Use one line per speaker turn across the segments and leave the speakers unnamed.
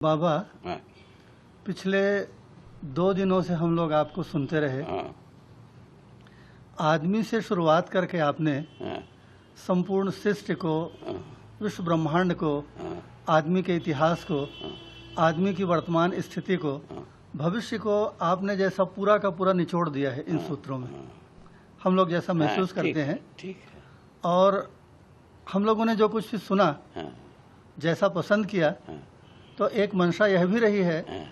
बाबा,
हाँ,
पिछले 2 दिनों से हम लोग आपको सुनते रहे।
हाँ,
आदमी से शुरुआत करके आपने
हाँ,
संपूर्ण सृष्टि को,
हाँ,
विश्व ब्रह्मांड को,
हाँ,
आदमी के इतिहास को,
हाँ,
आदमी की वर्तमान स्थिति को,
हाँ,
भविष्य को आपने जैसा पूरा का पूरा निचोड़ दिया है इन सूत्रों में। हम लोग जैसा महसूस
हाँ,
करते हैं,
ठीक है।
और हम लोगों ने जो कुछ भी सुना,
हाँ,
जैसा पसंद किया,
हाँ,
तो एक मंशा यह भी रही है
हाँ,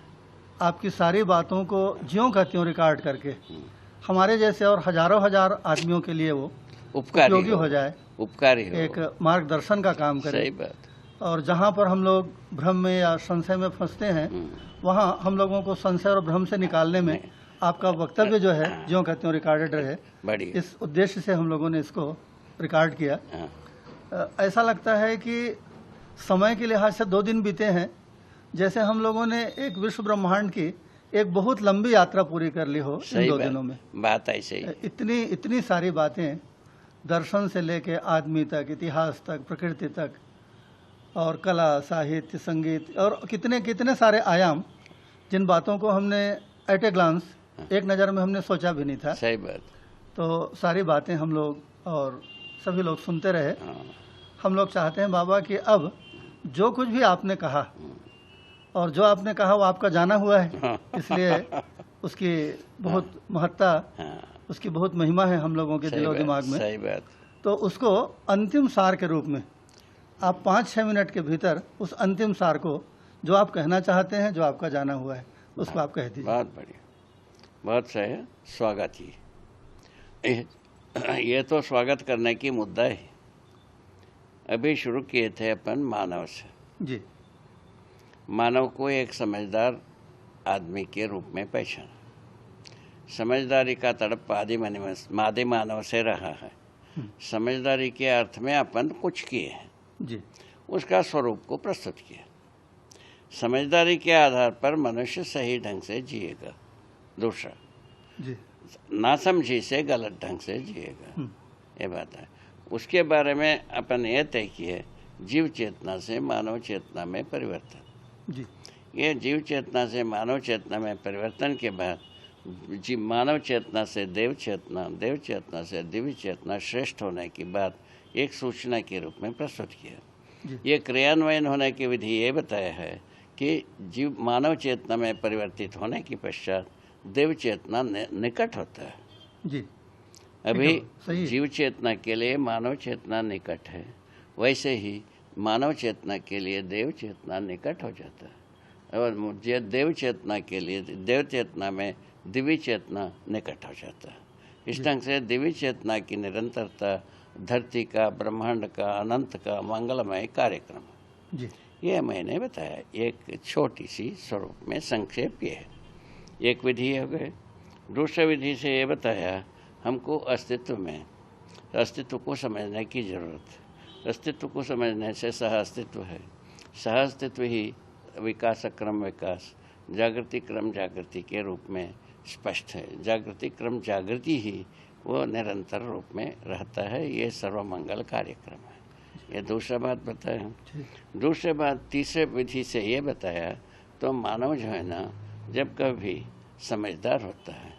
आपकी सारी बातों को ज्यों का त्यों रिकॉर्ड करके हमारे जैसे और हजारों हजार आदमियों के लिए वो
उपकारी
उपयोगी हो जाए,
उपकारी हो।
एक मार्गदर्शन का काम करे।
सही बात।
और जहाँ पर हम लोग भ्रम में या संशय में फंसते हैं, वहाँ हम लोगों को संशय और भ्रम से निकालने में आपका वक्तव्य जो है ज्यों का त्यों रिकॉर्डेड रहे,
बढ़िया।
इस उद्देश्य से हम लोगों ने इसको रिकॉर्ड किया।
हाँ,
ऐसा लगता है कि समय के लिहाज से 2 दिन बीते हैं, जैसे हम लोगों ने एक विश्व ब्रह्मांड की एक बहुत लंबी यात्रा पूरी कर ली हो इन
सही
2
बात।
दिनों में।
बात ऐसे ही।
इतनी इतनी सारी बातें, दर्शन से लेके आदमी तक, इतिहास तक, प्रकृति तक, और कला, साहित्य, संगीत, और कितने कितने सारे आयाम, जिन बातों को हमने एट ए ग्लांस, एक नज़र में हमने सोचा भी नहीं था।
सही बात।
तो सारी बातें हम लोग और सभी लोग सुनते रहे।
हाँ,
हम लोग चाहते हैं बाबा कि अब जो कुछ भी आपने कहा, और जो आपने कहा वो आपका जाना हुआ है, इसलिए उसकी बहुत महत्ता,
हाँ,
उसकी बहुत महिमा है हम लोगों के
सही
दिलो
बात,
दिमाग में।
सही बात।
तो उसको अंतिम सार के रूप में आप 5-6 मिनट के भीतर उस अंतिम सार को, जो आप कहना चाहते हैं, जो आपका जाना हुआ है, उसको आप कह दीजिए।
बहुत बढ़िया, बहुत सही। स्वागत ही ये तो स्वागत करने की मुद्दा है। अभी शुरू किए थे अपन मानव से।
जी,
मानव को एक समझदार आदमी के रूप में पहचाना। समझदारी का तड़प आदि मानव से रहा है। समझदारी के अर्थ में अपन कुछ किए हैं,
जी,
उसका स्वरूप को प्रस्तुत किया। समझदारी के आधार पर मनुष्य सही ढंग से जिएगा। दूसरा,
जी,
नासमझी से गलत ढंग से जिएगा, ये बात है। उसके बारे में अपन ये तय किए, जीव चेतना से मानव चेतना में परिवर्तन।
जी,
ये जीव चेतना से मानव चेतना में परिवर्तन के बाद मानव चेतना से देव चेतना, देव चेतना से दिव्य चेतना श्रेष्ठ होने की बात एक सूचना के रूप में प्रस्तुत किया। ये क्रियान्वयन होने की विधि ये बताया है कि जीव मानव चेतना में परिवर्तित होने के पश्चात देव चेतना निकट होता है।
जी,
अभी
सही।
जीव चेतना के लिए मानव चेतना निकट है, वैसे ही मानव चेतना के लिए देव चेतना निकट हो जाता है, और मुझे देव चेतना के लिए देव चेतना में दिव्य चेतना निकट हो जाता है। इस ढंग से दिव्य चेतना की निरंतरता धरती का, ब्रह्मांड का, अनंत का मंगलमय कार्यक्रम।
जी,
ये मैंने बताया एक छोटी सी स्वरूप में, संक्षेप ये है। एक विधि हो गई। दूसरी विधि से ये बताया हमको अस्तित्व को समझने की जरूरत है। अस्तित्व को समझने से सह अस्तित्व है। सह अस्तित्व ही विकास क्रम विकास, जागृति क्रम जागृति के रूप में स्पष्ट है। जागृति क्रम जागृति ही वो निरंतर रूप में रहता है। ये सर्वमंगल कार्यक्रम है। ये दूसरा बात बताया। दूसरे बात तीसरे विधि से ये बताया, तो मानव जो है ना, जब कभी समझदार होता है,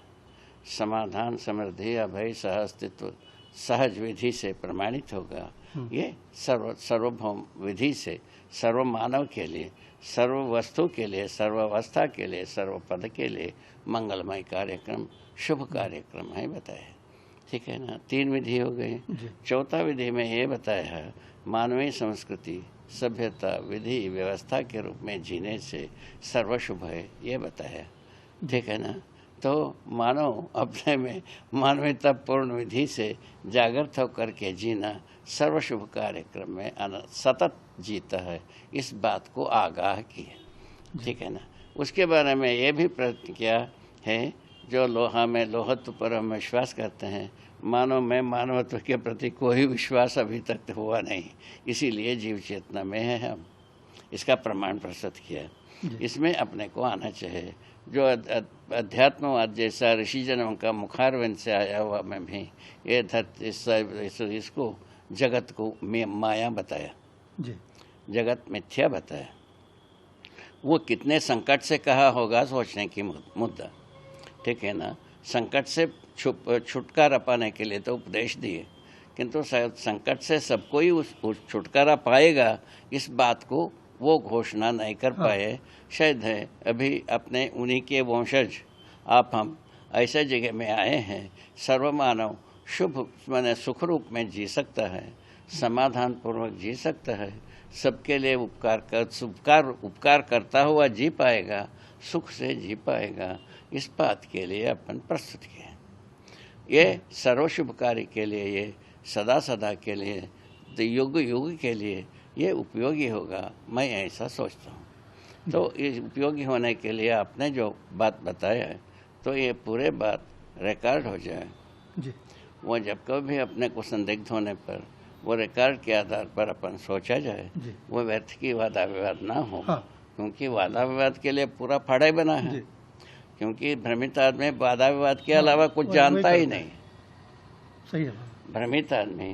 समाधान, समृद्धि, अभय, सह अस्तित्व सहज विधि से प्रमाणित होगा। ये सर्वभौम विधि से सर्व मानव के लिए, सर्व वस्तु के लिए, सर्वावस्था के लिए, सर्वपद के लिए मंगलमय कार्यक्रम, शुभ कार्यक्रम है बताया। ठीक है ना, 3 विधि हो गई। चौथा विधि में ये बताया है मानवीय संस्कृति, सभ्यता, विधि, व्यवस्था के रूप में जीने से सर्वशुभ है, ये बताया। ठीक है ना, तो मानव अपने में मानवीयता पूर्ण विधि से जागृत होकर के जीना सर्वशुभ कार्यक्रम में सतत जीता है, इस बात को आगाह किया। ठीक है ना, उसके बारे में ये भी प्रयत्न किया है, जो लोहा में लोहत्व पर हम विश्वास करते हैं, मानव में मानवत्व के प्रति कोई विश्वास अभी तक हुआ नहीं, इसीलिए जीव चेतना में है हम। इसका प्रमाण प्रस्तुत किया। इसमें अपने को आना चाहिए। जो अध्यात्मवाद जैसा ऋषि जन्म का मुखारविंद से आया हुआ में भी ये धरती इसको जगत को माया बताया, जगत मिथ्या बताया। वो कितने संकट से कहा होगा सोचने की मुद्दा, ठीक है ना। संकट से छुटकारा पाने के लिए तो उपदेश दिए, किंतु संकट से सबको ही उस छुटकारा पाएगा इस बात को वो घोषणा नहीं कर पाए। शायद है अभी अपने उन्हीं के वंशज आप हम ऐसे जगह में आए हैं, सर्वमानव शुभ माने सुख रूप में जी सकता है, समाधान पूर्वक जी सकता है, सबके लिए उपकार करता हुआ जी पाएगा, सुख से जी पाएगा। इस बात के लिए अपन प्रस्तुत किए। ये सर्व शुभकारी के लिए, ये सदा सदा के लिए, युग युग के लिए ये उपयोगी होगा, मैं ऐसा सोचता हूँ। तो इस उपयोगी होने के लिए आपने जो बात बताया है, तो ये पूरे बात रिकॉर्ड हो जाए
जी।
वो जब कभी अपने को संदिग्ध होने पर वो रिकॉर्ड के आधार पर अपन सोचा जाए, वो व्यर्थ की वादा विवाद ना हो। क्योंकि वादा विवाद के लिए पूरा फाड़ा ही बना है, क्योंकि भ्रमित आदमी वादा विवाद के अलावा कुछ जानता ही नहीं।
सही है।
भ्रमित आदमी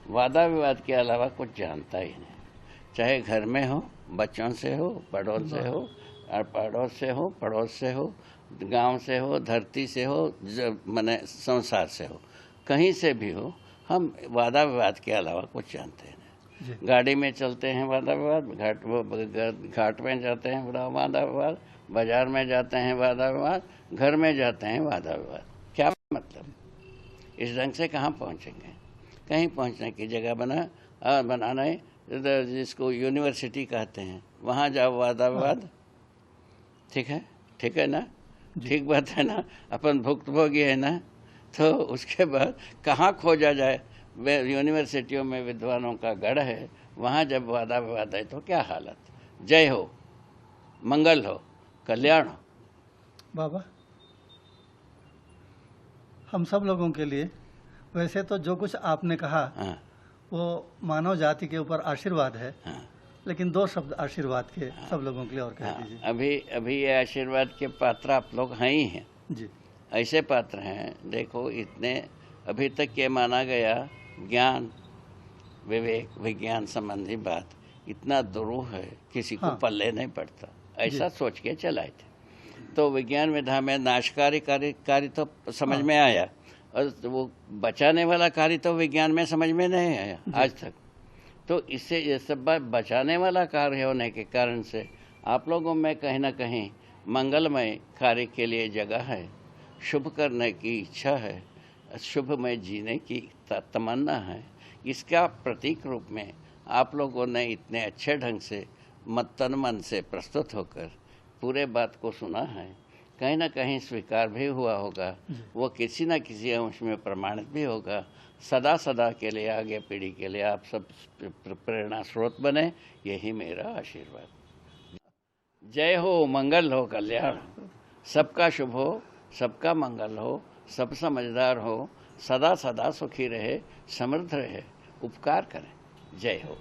वादा विवाद के अलावा कुछ जानता ही नहीं, चाहे घर में हो, बच्चों से हो, पड़ोस से हो, और पड़ोस से हो, गांव से हो, धरती से हो, माने संसार से हो, कहीं से भी हो, हम वादा विवाद के अलावा कुछ जानते नहीं। गाड़ी में चलते हैं वादा विवाद, घाट में जाते हैं वादा विवाद, बाजार में जाते हैं वादा विवाद, घर में जाते हैं वादा विवाद। क्या मतलब? इस ढंग से कहाँ पहुँचेंगे? कहीं पहुँचने की जगह बनाना जिसको यूनिवर्सिटी कहते हैं, वहाँ जाओ वादा विवाद। ठीक है ना, ठीक बात है ना, अपन भुक्तभोगी है ना। तो उसके बाद कहाँ खोजा जाए? यूनिवर्सिटियों में विद्वानों का गढ़ है, वहाँ जब वादा विवाद है तो क्या हालत। जय हो, मंगल हो, कल्याण हो।
बाबा, हम सब लोगों के लिए वैसे तो जो कुछ आपने कहा वो मानव जाति के ऊपर आशीर्वाद है, लेकिन दो शब्द आशीर्वाद के सब लोगों के लिए और कह दीजिए।
अभी ये आशीर्वाद के पात्र आप लोग हैं ही हैं
जी।
ऐसे पात्र हैं। देखो, इतने अभी तक ये माना गया ज्ञान, विवेक, विज्ञान संबंधी बात इतना दुरूह है, किसी को पल्ले नहीं पड़ता, ऐसा सोच के चलाए थे। तो विज्ञान विधा में नाशकारी कार्य तो समझ में आया, और वो बचाने वाला कार्य तो विज्ञान में समझ में नहीं आया आज तक। तो इससे ये सब बात बचाने वाला कार्य होने के कारण से आप लोगों में कहीं ना कहीं मंगलमय कार्य के लिए जगह है, शुभ करने की इच्छा है, शुभमय जीने की तमन्ना है। इसका प्रतीक रूप में आप लोगों ने इतने अच्छे ढंग से तन मन से प्रस्तुत होकर पूरे बात को सुना है, कहीं ना कहीं स्वीकार भी हुआ होगा, वो किसी न किसी अंश में प्रमाणित भी होगा। सदा सदा के लिए आगे पीढ़ी के लिए आप सब प्रेरणा स्रोत बने, यही मेरा आशीर्वाद। जय हो, मंगल हो, कल्याण हो, सबका शुभ हो, सबका मंगल हो, सब समझदार हो, सदा सदा सुखी रहे, समृद्ध रहे, उपकार करें। जय हो।